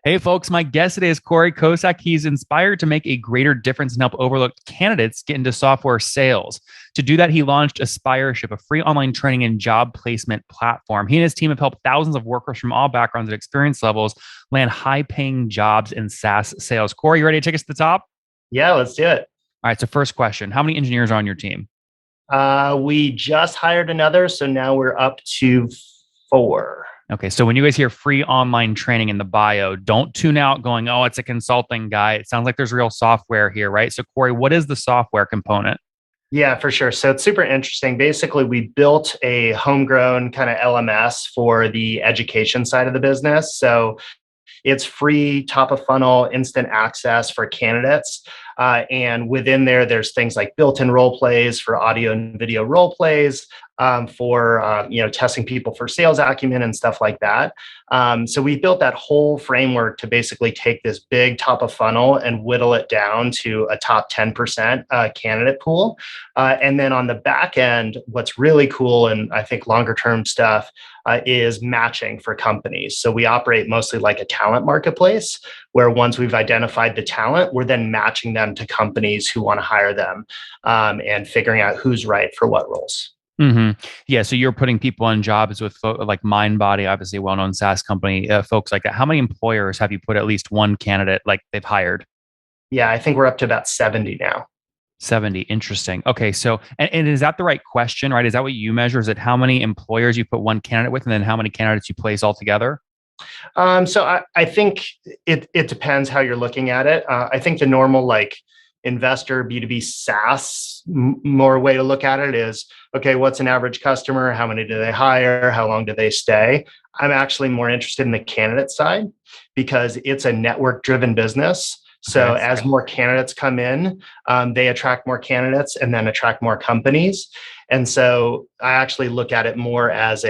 Hey, folks, my guest today is Corey Kosak. He's inspired to make a greater difference and help overlooked candidates get into software sales. To do that, he launched Aspireship, a free online training and job placement platform. He and his team have helped thousands of workers from all backgrounds and experience levels land high paying jobs in SaaS sales. Corey, you ready to take us to the top? Yeah, let's do it. All right, so first question. How many engineers are on your team? We just hired another, so now we're up to four. Okay, so when you guys hear free online training in the bio, don't tune out going, oh, it's a consulting guy. It sounds like there's real software here, right? So, Corey, what is the software component? Yeah, for sure. So it's super interesting. Basically, we built a homegrown kind of LMS for the education side of the business. So it's free, top of funnel, instant access for candidates. And within there, there's things like built-in role plays for audio and video role plays, for testing people for sales acumen and stuff like that. So we built that whole framework to basically take this big top of funnel and whittle it down to a top 10% candidate pool. And then on the back end, what's really cool and I think longer term stuff is matching for companies. So we operate mostly like a talent marketplace, where once we've identified the talent, we're then matching them to companies who want to hire them, and figuring out who's right for what roles. Yeah, so you're putting people on jobs with like MindBody, obviously a well-known SaaS company, folks like that. How many employers have you put at least one candidate like they've hired? Yeah, I think we're up to about 70 now. 70. Interesting. Okay, so and is that the right question, right? Is that what you measure? Is it how many employers you put one candidate with, and then how many candidates you place altogether? So I think it depends how you're looking at it. I think the normal like investor B2B SaaS more way to look at it is, okay, what's an average customer? How many do they hire? How long do they stay? I'm actually more interested in the candidate side because it's a network driven business. So Okay. as more candidates come in, they attract more candidates and then attract more companies. And so I actually look at it more as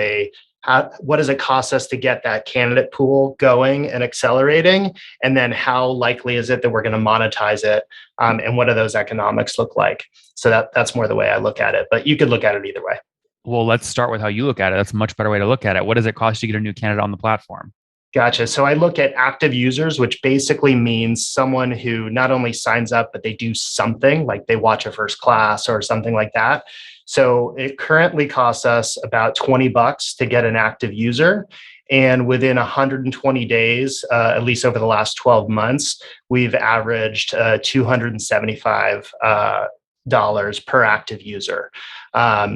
what does it cost us to get that candidate pool going and accelerating? And then how likely is it that we're going to monetize it? And what do those economics look like? So that's more the way I look at it. But you could look at it either way. Well, let's start with how you look at it. That's a much better way to look at it. What does it cost you to get a new candidate on the platform? Gotcha. So I look at active users, which basically means someone who not only signs up, but they do something like they watch a first class or something like that. So it currently costs us about $20 to get an active user. And within 120 days, at least over the last 12 months, we've averaged $275 dollars per active user.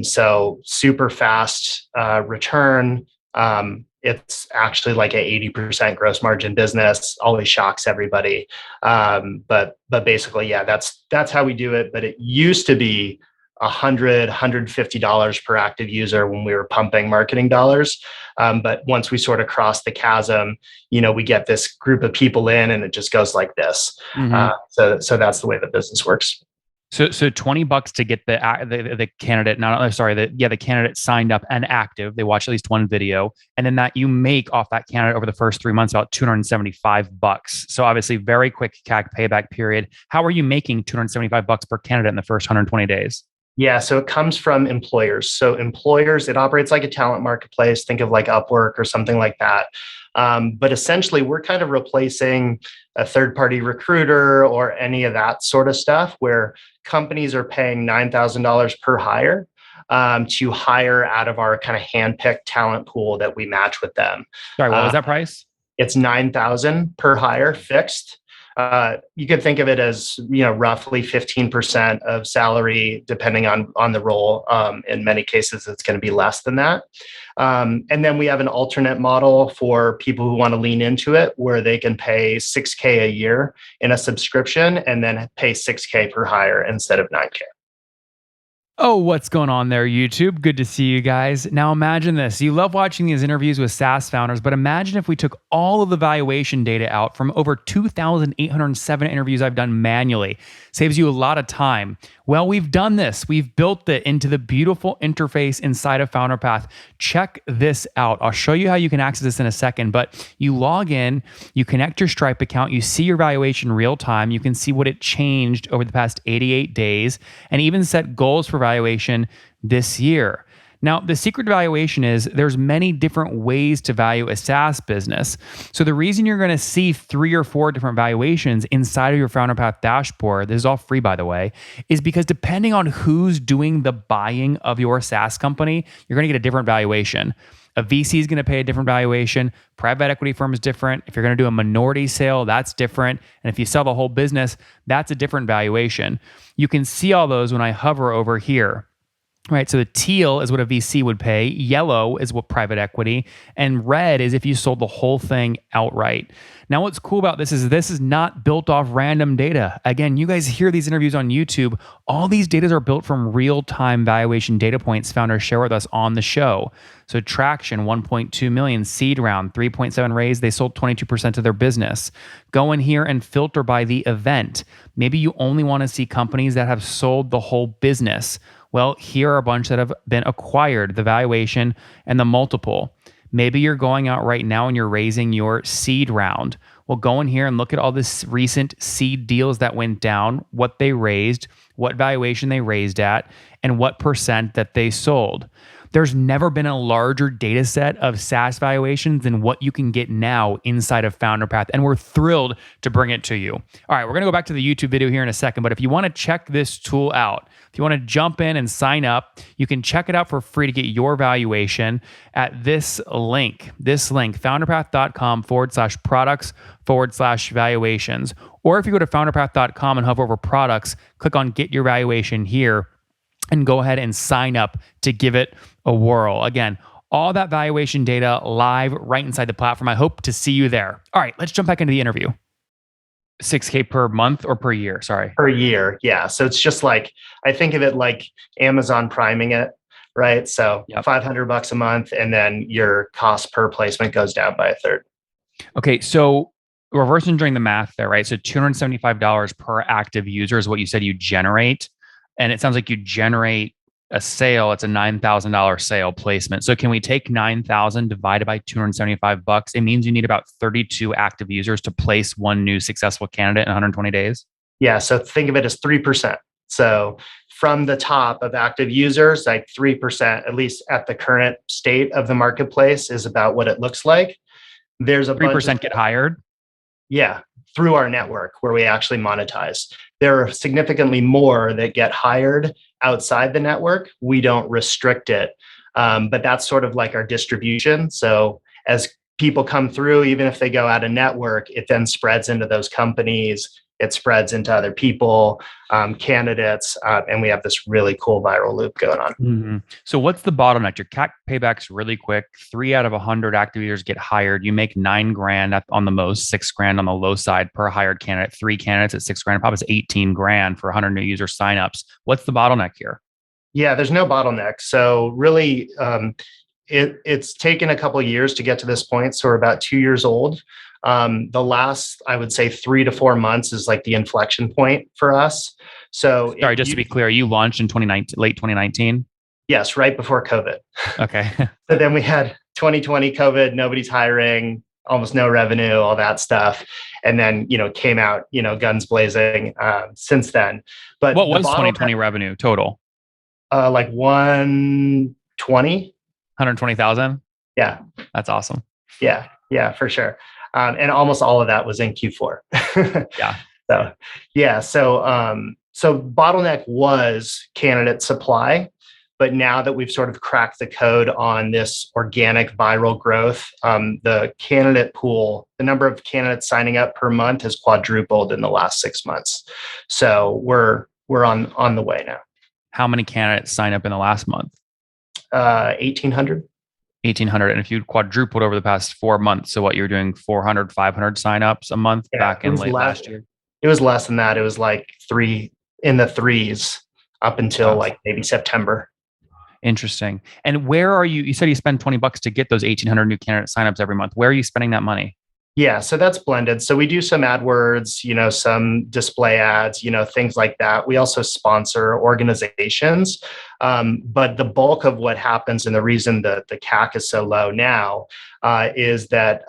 So super fast return. It's actually like a 80% gross margin business. Always shocks everybody. But basically, yeah, that's how we do it. But it used to be $150 per active user when we were pumping marketing dollars. But once we sort of cross the chasm, we get this group of people in and it just goes like this. Mm-hmm. So that's the way the business works. So $20 to get the candidate, the candidate signed up and active. They watch at least one video, and then that you make off that candidate over the first 3 months about $275. So obviously, very quick CAC payback period. How are you making $275 per candidate in the first 120 days? Yeah, so it comes from employers. So employers, it operates like a talent marketplace. Think of like Upwork or something like that. But essentially, we're kind of replacing a third-party recruiter or any of that sort of stuff where companies are paying $9,000 per hire, to hire out of our kind of hand-picked talent pool that we match with them. Sorry, what was Uh, that price? it's 9,000 per hire fixed. You could think of it as roughly 15% of salary, depending on the role. In many cases, it's going to be less than that. And then we have an alternate model for people who want to lean into it, where they can pay 6K a year in a subscription, and then pay 6K per hire instead of 9K. Oh, what's going on there, YouTube? Good to see you guys. Now imagine this. You love watching these interviews with SaaS founders, but imagine if we took all of the valuation data out from over 2,807 interviews I've done manually. Saves you a lot of time. Well, we've done this. We've built it into the beautiful interface inside of FounderPath. Check this out. I'll show you how you can access this in a second, but you log in, you connect your Stripe account, you see your valuation real time, you can see what it changed over the past 88 days, and even set goals for valuation this year. Now, the secret to valuation is there's many different ways to value a SaaS business. So the reason you're going to see 3 or 4 different valuations inside of your Founder Path dashboard, this is all free by the way, is because depending on who's doing the buying of your SaaS company, you're going to get a different valuation. A VC is going to pay a different valuation. Private equity firm is different. If you're going to do a minority sale, that's different. And if you sell the whole business, that's a different valuation. You can see all those when I hover over here. Right, so the teal is what a VC would pay, yellow is what private equity, and red is if you sold the whole thing outright. Now, what's cool about this is not built off random data. Again, you guys hear these interviews on YouTube. All these data are built from real-time valuation data points founders share with us on the show. So traction, 1.2 million, seed round, 3.7 raise, they sold 22% of their business. Go in here and filter by the event. Maybe you only want to see companies that have sold the whole business. Well, here are a bunch that have been acquired, the valuation and the multiple. Maybe you're going out right now and you're raising your seed round. Well, go in here and look at all this recent seed deals that went down, what they raised, what valuation they raised at, and what percent that they sold. There's never been a larger data set of SaaS valuations than what you can get now inside of Founder Path, and we're thrilled to bring it to you. All right, we're going to go back to the YouTube video here in a second, but if you want to check this tool out, if you want to jump in and sign up, you can check it out for free to get your valuation at this link, founderpath.com/products/valuations. Or if you go to founderpath.com and hover over products, click on get your valuation here and go ahead and sign up to give it a whirl. Again, all that valuation data live right inside the platform. I hope to see you there. All right, let's jump back into the interview. 6K per month or per year? Sorry. Per year. Yeah. So it's just like, I think of it like Amazon priming it, right? So yep. $500 a month, and then your cost per placement goes down by a third. Okay. So reverse engineering the math there, right? So $275 per active user is what you said you generate. And it sounds like you generate a sale. It's a $9,000 sale placement. So can we take 9,000 divided by $275? It means you need about 32 active users to place one new successful candidate in 120 days. Yeah. So think of it as 3%. So from the top of active users, like 3%, at least at the current state of the marketplace, is about what it looks like. There's a 3% get hired. Yeah. Through our network where we actually monetize. There are significantly more that get hired outside the network. We don't restrict it, but that's sort of like our distribution. So as people come through, even if they go out of network, it then spreads into those companies. It spreads into other people, candidates, and we have this really cool viral loop going on. Mm-hmm. So what's the bottleneck? Your CAC payback's really quick. 3 out of 100 active users get hired. You make $9,000 on the most, $6,000 on the low side per hired candidate. 3 candidates at $6,000, probably $18,000 for 100 new user signups. What's the bottleneck here? Yeah, there's no bottleneck. So really, it's taken a couple of years to get to this point. So we're about 2 years old. The last, I would say 3 to 4 months is like the inflection point for us. So sorry, just to be clear, you launched in 2019, late 2019? Yes, right before COVID. Okay. So then we had 2020 COVID, nobody's hiring, almost no revenue, all that stuff. And then, came out, guns blazing since then. But what was 2020 revenue total? Like 120. 120,000? Yeah. That's awesome. Yeah, for sure. And almost all of that was in Q4. Yeah. So bottleneck was candidate supply, but now that we've sort of cracked the code on this organic viral growth, the candidate pool, the number of candidates signing up per month has quadrupled in the last 6 months. So we're on the way now. How many candidates sign up in the last month? 1,800. 1,800. And if you quadrupled over the past 4 months, so what, you're doing 400, 500 signups a month back in last year? It was less than that. It was like 3 in the threes up until like maybe September. Interesting. And where are you? You said you spend $20 to get those 1,800 new candidate signups every month. Where are you spending that money? Yeah, so that's blended. So we do some AdWords, some display ads, things like that. We also sponsor organizations. But the bulk of what happens, and the reason that the CAC is so low now, is that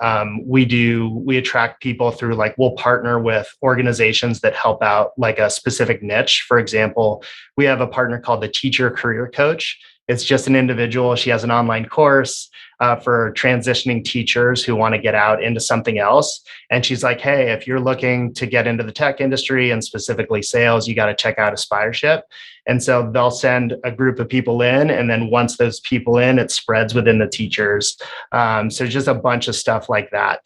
we attract people through, like, we'll partner with organizations that help out like a specific niche. For example, we have a partner called the Teacher Career Coach. It's just an individual. She has an online course for transitioning teachers who want to get out into something else. And she's like, hey, if you're looking to get into the tech industry and specifically sales, you got to check out Aspireship. And so they'll send a group of people in. And then once those people in, it spreads within the teachers. So just a bunch of stuff like that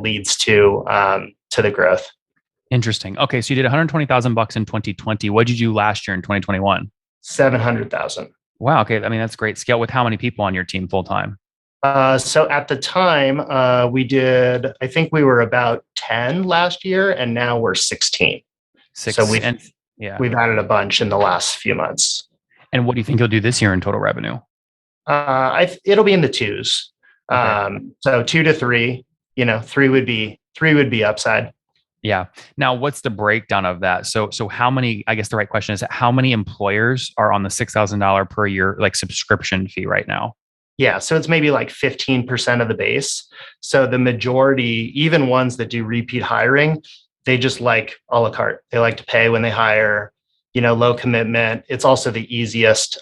leads to the growth. Interesting. Okay, so you did 120,000 bucks in 2020. What did you do last year in 2021? 700,000. Wow. Okay, I mean that's great scale. With how many people on your team full time? So at the time, I think we were about 10 last year, and now we're 16. So Six and yeah. we've added a bunch in the last few months. And what do you think you'll do this year in total revenue? It'll be in the twos. Okay. So 2 to 3. Three would be upside. Yeah. Now, what's the breakdown of that? So how many? I guess the right question is how many employers are on the $6,000 per year like subscription fee right now? Yeah, so it's maybe like 15% of the base. So the majority, even ones that do repeat hiring, they just like a la carte. They like to pay when they hire, low commitment. It's also the easiest.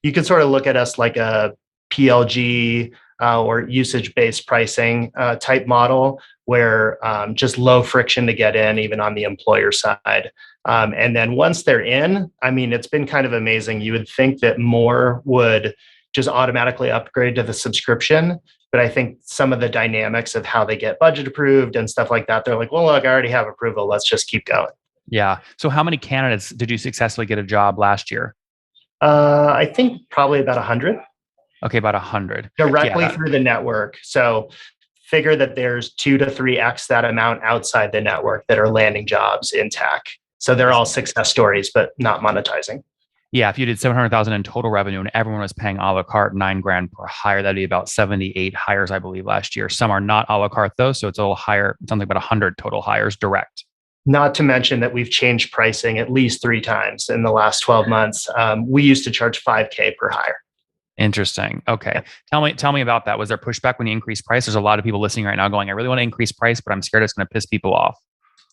You can sort of look at us like a PLG or usage-based pricing type model where just low friction to get in, even on the employer side. And then once they're in, I mean, it's been kind of amazing. You would think that more would just automatically upgrade to the subscription. But I think some of the dynamics of how they get budget approved and stuff like that, they're like, well, look, I already have approval. Let's just keep going. Yeah. So how many candidates did you successfully get a job last year? I think probably about 100 Okay, about 100. directly through the network. So figure that there's 2 to 3x that amount outside the network that are landing jobs in tech. So they're all success stories, but not monetizing. Yeah, if you did 700,000 in total revenue and everyone was paying a la carte 9 grand per hire, that'd be about 78 hires, I believe, last year. Some are not a la carte though, so it's a little higher. It's something about 100 total hires direct. Not to mention that we've changed pricing at least 3 times in the last 12 months. We used to charge 5K per hire. Interesting. Okay, tell me about that. Was there pushback when you increased price? There's a lot of people listening right now going, "I really want to increase price, but I'm scared it's going to piss people off."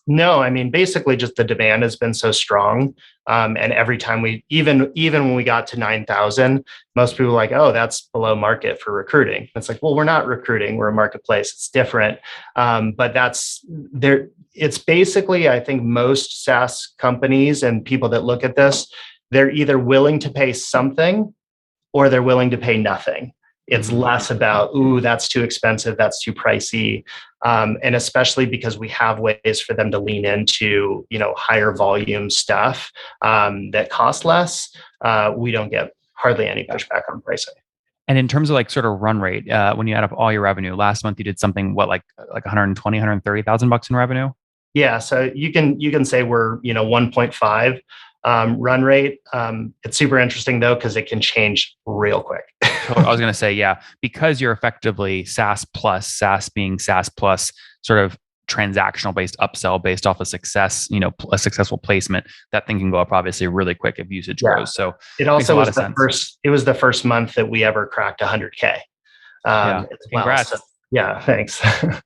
No, I mean, basically just the demand has been so strong. And every time even when we got to 9,000, most people were like, oh, that's below market for recruiting. It's like, well, we're not recruiting. We're a marketplace. It's different. But that's there. It's basically, I think most SaaS companies and people that look at this, they're either willing to pay something or they're willing to pay nothing. It's less about, ooh, that's too expensive, that's too pricey. And especially because we have ways for them to lean into, higher volume stuff that cost less, we don't get hardly any pushback on pricing. And in terms of like sort of run rate, when you add up all your revenue, last month you did something like 120, 130,000 bucks in revenue? Yeah, so you can say we're 1.5 run rate. It's super interesting though because it can change real quick. I was going to say, yeah, because you're effectively SaaS plus, SaaS being SaaS plus sort of transactional based upsell based off a successful placement, that thing can go up obviously really quick if usage grows. So it also was the first month that we ever cracked 100K. Yeah. Congrats. So, yeah, thanks.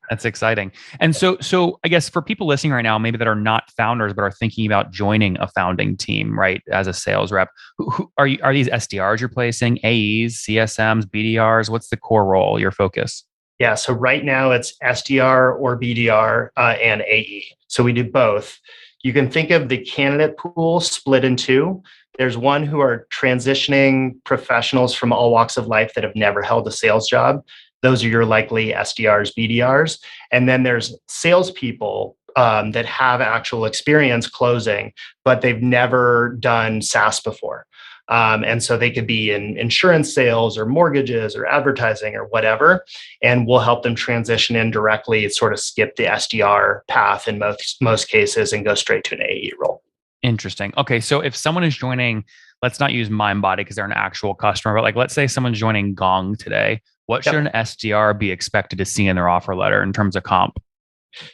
That's exciting. And so I guess for people listening right now, maybe that are not founders, but are thinking about joining a founding team, right, as a sales rep, who are these SDRs you're placing, AEs, CSMs, BDRs? What's the core role, your focus? Yeah, so right now it's SDR or BDR and AE. So we do both. You can think of the candidate pool split in two. There's one who are transitioning professionals from all walks of life that have never held a sales job. Those are your likely SDRs, BDRs. And then there's salespeople that have actual experience closing, but they've never done SaaS before. And so they could be in insurance sales or mortgages or advertising or whatever. And we'll help them transition in directly, sort of skip the SDR path in most cases and go straight to an AE role. Interesting. Okay. So if someone is joining, let's not use MindBody because they're an actual customer, but like let's say someone's joining Gong today. What should an SDR be expected to see in their offer letter in terms of comp?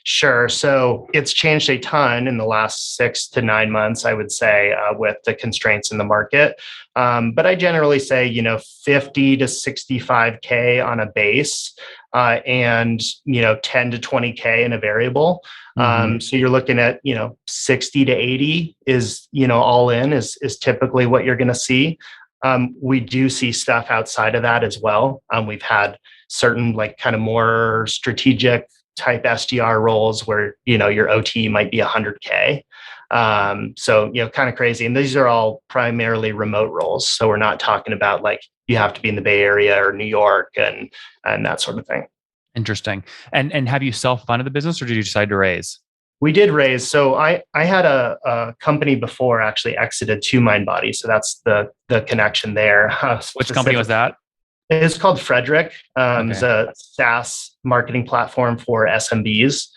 Sure. So it's changed a ton in the last 6 to 9 months, I would say, with the constraints in the market. But I generally say, 50 to 65K on a base and, 10 to 20K in a variable. So you're looking at, 60 to 80 is, all in is typically what you're going to see. We do see stuff outside of that as well. We've had certain like kind of more strategic type SDR roles where, your OT might be 100K. So, kind of crazy. And these are all primarily remote roles. So we're not talking about like you have to be in the Bay Area or New York and that sort of thing. Interesting. And have you self-funded the business or did you decide to raise? We did raise. So I had a company before actually exited to MindBody. So that's the connection there. Which company was that? It's called Frederick. It's Okay. a SaaS marketing platform for SMBs.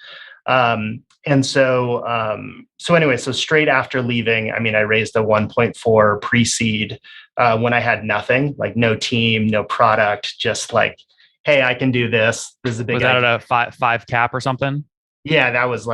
So straight after leaving, I mean, I raised a 1.4 pre-seed when I had nothing, like no team, no product, just like, hey, I can do this. This is a big Was that idea. at a five cap or something? Yeah, that was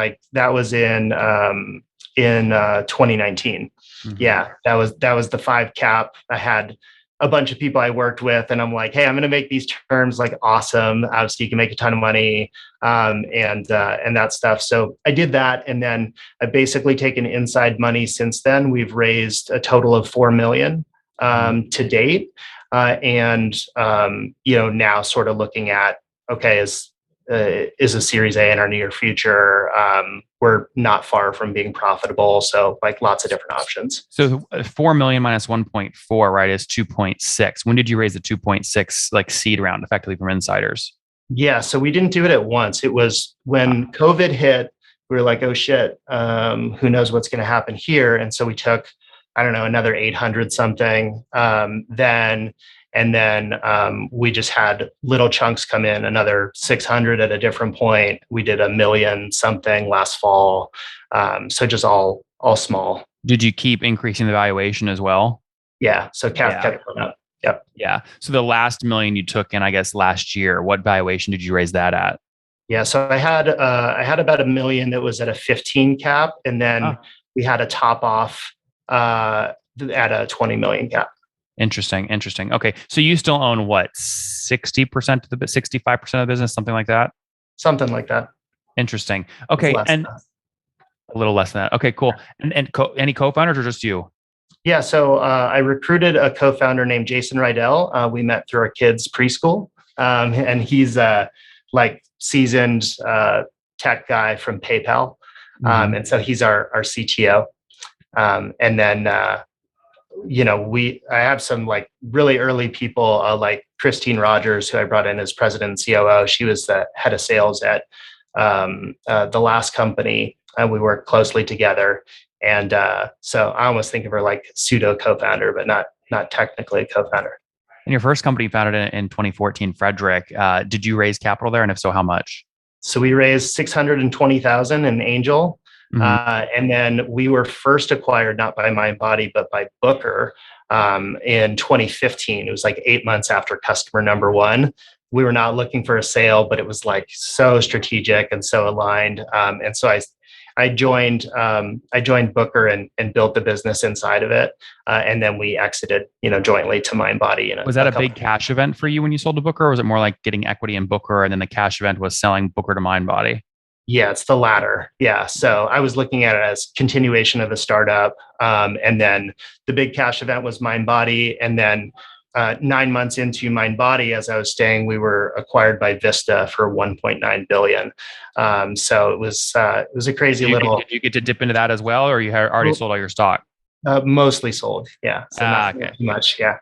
in 2019. Mm-hmm. Yeah, that was the 5 cap. I had a bunch of people I worked with, and I'm like, hey, I'm going to make these terms like awesome, so you can make a ton of money, and that stuff. So I did that, and then I've basically taken inside money since then. We've raised a total of 4 million to date, now sort of looking at, okay, is a Series A in our near future. We're not far from being profitable, so like lots of different options. So 4 million minus 1.4, right, is 2.6. When did you raise the 2.6 like seed round effectively from insiders? Yeah, so we didn't do it at once. It was when COVID hit, we were like, oh shit, who knows what's going to happen here? And so we took, I don't know, another 800 something. Then we just had little chunks come in, another 600 at a different point. We did 1 million something last fall. So just all small. Did you keep increasing the valuation as well? Yeah. So kept going up. Yep. Yeah. So the last million you took in, I guess, last year, what valuation did you raise that at? Yeah. So I had about 1 million that was at a 15 cap, and then we had a top off at a 20 million cap. Interesting. Okay. So you still own what, 60% of the 65% of the business, something like that? Something like that. Interesting. Okay. And a little less than that. Okay, cool. And any co-founders or just you? Yeah. So I recruited a co-founder named Jason Rydell. We met through our kids' preschool. And he's like seasoned tech guy from PayPal. And so he's our CTO. And then I have some like really early people like Christine Rogers, who I brought in as president and COO. She was the head of sales at the last company, and we worked closely together. And so I almost think of her like pseudo co-founder, but not technically a co-founder. And your first company founded in 2014, Frederick. Did you raise capital there, and if so, how much? So we raised 620,000 in angel. And then we were first acquired not by MindBody, but by Booker in 2015. It was like 8 months after customer number one. We were not looking for a sale, but it was like so strategic and so aligned. And so I joined Booker and built the business inside of it. And then we exited, jointly to MindBody. Was that a big cash event for you when you sold to Booker, or was it more like getting equity in Booker and then the cash event was selling Booker to MindBody? Yeah, it's the latter. Yeah. So I was looking at it as continuation of the startup. And then the big cash event was MindBody. And then 9 months into MindBody, as I was staying, we were acquired by Vista for 1.9 billion. So it was a crazy little. Did you get to dip into that as well, or you had already sold all your stock? Mostly sold. Yeah. So not okay. too much. Yeah.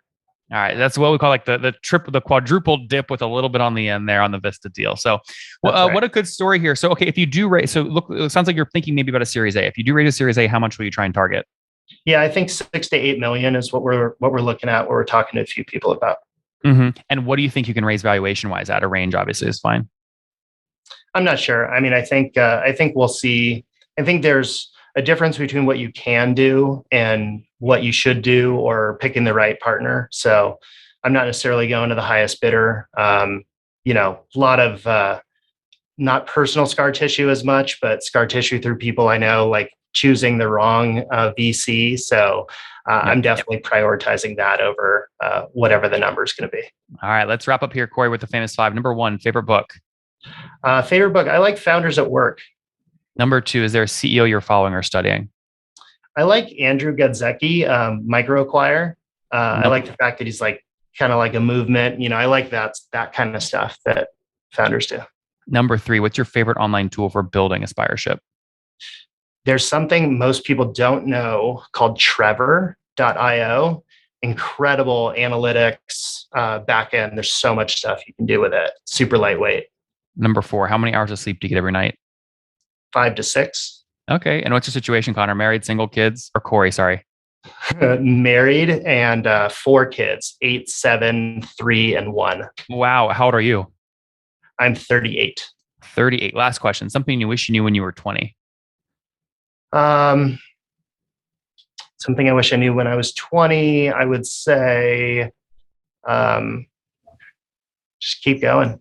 All right, that's what we call like the quadruple dip with a little bit on the end there on the Vista deal. So, right. What a good story here. So, okay, if you do raise, so look, it sounds like you're thinking maybe about a Series A. If you do raise a Series A, how much will you try and target? Yeah, I think 6 to 8 million is what we're looking at. What we're talking to a few people about. Mm-hmm. And what do you think you can raise valuation wise? At a range, obviously, is fine. I'm not sure. I mean, I think we'll see. I think there's a difference between what you can do and what you should do, or picking the right partner. So I'm not necessarily going to the highest bidder. A lot of not personal scar tissue as much, but scar tissue through people I know, like choosing the wrong VC. So I'm definitely prioritizing that over whatever the number is going to be. All right, let's wrap up here, Corey, with the famous five. Number one, favorite book. Favorite book. I like Founders at Work. Number two, is there a CEO you're following or studying? I like Andrew Gadzecki, MicroAcquire. I like the fact that he's like kind of like a movement. I like that kind of stuff that founders do. Number 3, what's your favorite online tool for building Aspireship? There's something most people don't know called Trevor.io. Incredible analytics backend. There's so much stuff you can do with it. Super lightweight. Number 4, how many hours of sleep do you get every night? 5 to 6. Okay. And what's your situation, Connor? Married, single, kids? Or Corey, sorry. Married and 4 kids, 8, 7, 3, and 1. Wow. How old are you? I'm 38. 38. Last question. Something you wish you knew when you were 20. Something I wish I knew when I was 20, I would say, just keep going.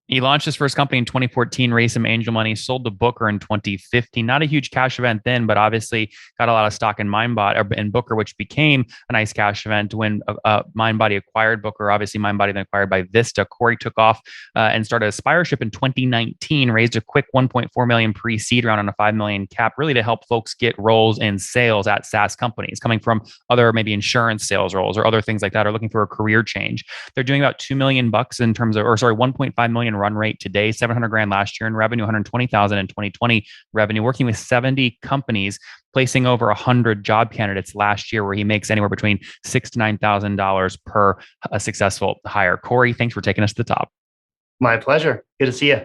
He launched his first company in 2014, raised some angel money, sold to Booker in 2015. Not a huge cash event then, but obviously got a lot of stock in MindBody and Booker, which became a nice cash event when MindBody acquired Booker. Obviously, MindBody then acquired by Vista. Corey took off and started Aspireship in 2019, raised a quick 1.4 million pre-seed round on a 5 million cap, really to help folks get roles in sales at SaaS companies, coming from other maybe insurance sales roles or other things like that, or looking for a career change. They're doing about $2 million in terms of, 1.5 million run rate today, 700 grand last year in revenue, 120,000 in 2020 revenue, working with 70 companies, placing over 100 job candidates last year, where he makes anywhere between $6,000 to $9,000 per a successful hire. Corey, thanks for taking us to the top. My pleasure. Good to see you.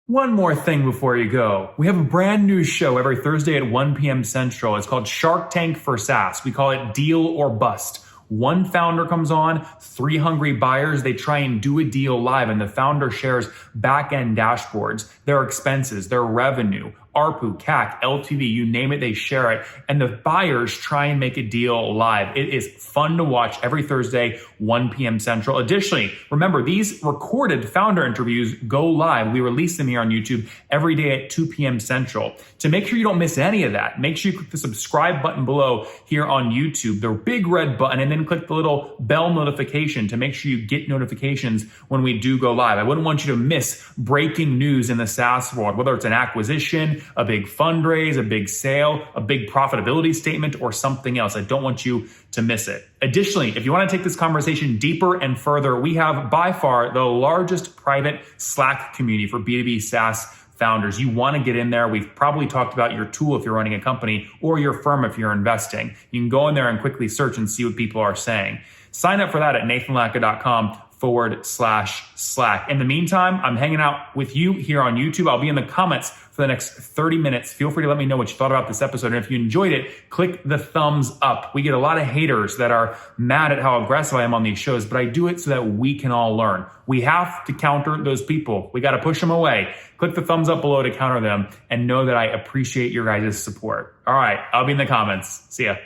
One more thing before you go. We have a brand new show every Thursday at 1 p.m. Central. It's called Shark Tank for SaaS. We call it Deal or Bust. One founder comes on, 3 hungry buyers, they try and do a deal live, and the founder shares back-end dashboards, their expenses, their revenue, ARPU, CAC, LTV, you name it, they share it. And the buyers try and make a deal live. It is fun to watch every Thursday, 1 p.m. Central. Additionally, remember, these recorded founder interviews go live. We release them here on YouTube every day at 2 p.m. Central. To make sure you don't miss any of that, make sure you click the subscribe button below here on YouTube, the big red button, and then click the little bell notification to make sure you get notifications when we do go live. I wouldn't want you to miss breaking news in the SaaS world, whether it's an acquisition, a big fundraise, a big sale, a big profitability statement, or something else. I don't want you to miss it. Additionally, if you want to take this conversation deeper and further, we have by far the largest private Slack community for B2B SaaS founders. You want to get in there. We've probably talked about your tool if you're running a company, or your firm if you're investing. You can go in there and quickly search and see what people are saying. Sign up for that at nathanlatka.com/Slack. In the meantime, I'm hanging out with you here on YouTube. I'll be in the comments for the next 30 minutes. Feel free to let me know what you thought about this episode. And if you enjoyed it, click the thumbs up. We get a lot of haters that are mad at how aggressive I am on these shows, but I do it so that we can all learn. We have to counter those people. We got to push them away. Click the thumbs up below to counter them, and know that I appreciate your guys' support. All right, I'll be in the comments. See ya.